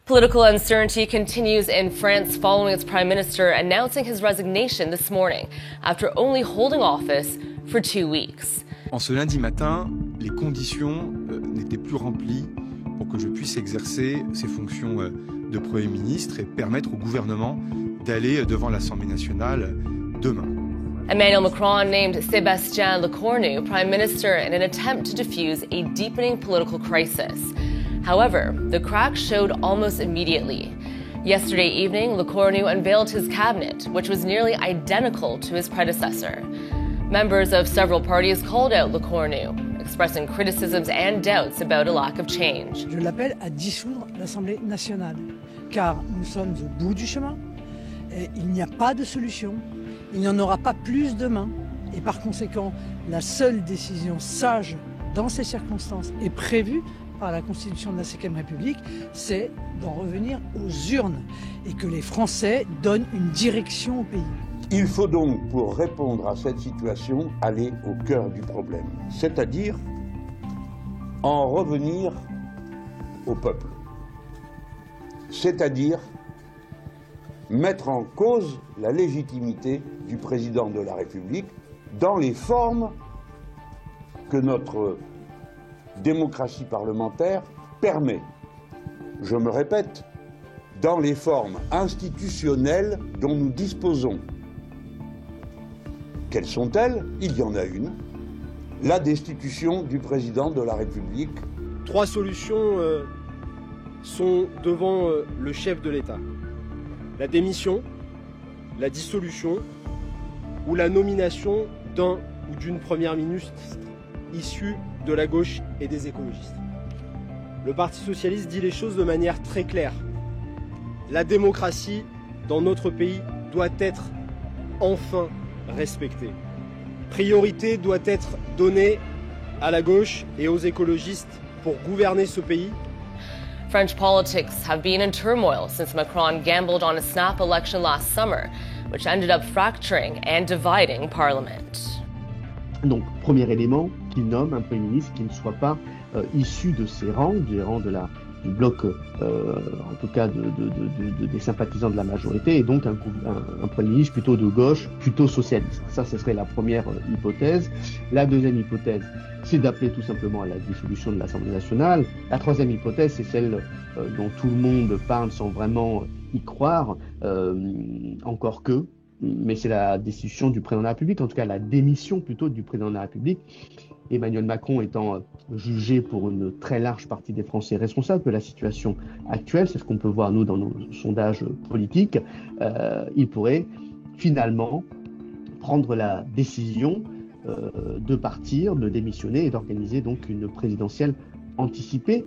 Political uncertainty continues in France following its prime minister announcing his resignation this morning after only holding office for 2 weeks. En ce lundi matin, les conditions n'étaient plus remplies pour que je puisse exercer ces fonctions de Premier ministre et permettre au gouvernement d'aller devant l'Assemblée nationale demain. Emmanuel Macron named Sébastien Lecornu prime minister in an attempt to defuse a deepening political crisis. However, the crack showed almost immediately. Yesterday evening, Lecornu unveiled his cabinet, which was nearly identical to his predecessor. Members of several parties called out Lecornu, expressing criticisms and doubts about a lack of change. Je l'appelle à dissoudre l'Assemblée nationale, car nous sommes au bout du chemin, et il n'y a pas de solution, il n'y en aura pas plus demain, et par conséquent, la seule décision sage dans ces circonstances est prévue par la Constitution de la Ve République, c'est d'en revenir aux urnes et que les Français donnent une direction au pays. Il faut donc, pour répondre à cette situation, aller au cœur du problème, c'est-à-dire en revenir au peuple, c'est-à-dire mettre en cause la légitimité du président de la République dans les formes que notre démocratie parlementaire permet. Je me répète, dans les formes institutionnelles dont nous disposons. Quelles sont-elles? Il y en a une. La destitution du président de la République. 3 solutions sont devant le chef de l'État. La démission, la dissolution ou la nomination d'un ou d'une première ministre issue de la gauche et des écologistes. Le Parti socialiste dit les choses de manière très claire. La démocratie dans notre pays doit être enfin respectée. Priorité doit être donnée à la gauche et aux écologistes pour gouverner ce pays. French politics have been in turmoil since Macron gambled on a snap election last summer, which ended up fracturing and dividing Parliament. Donc, premier élément, qu'il nomme un Premier ministre qui ne soit pas issu de ses rangs, du bloc, en tout cas des sympathisants de la majorité, et donc un Premier ministre plutôt de gauche, plutôt socialiste. Ça, ce serait la première hypothèse. La deuxième hypothèse, c'est d'appeler tout simplement à la dissolution de l'Assemblée nationale. La troisième hypothèse, c'est celle dont tout le monde parle sans vraiment y croire, encore que, mais c'est la destitution du président de la République, en tout cas la démission plutôt du président de la République. Emmanuel Macron étant jugé pour une très large partie des Français responsable de la situation actuelle, c'est ce qu'on peut voir nous dans nos sondages politiques, il pourrait finalement prendre la décision de partir, de démissionner et d'organiser donc une présidentielle anticipée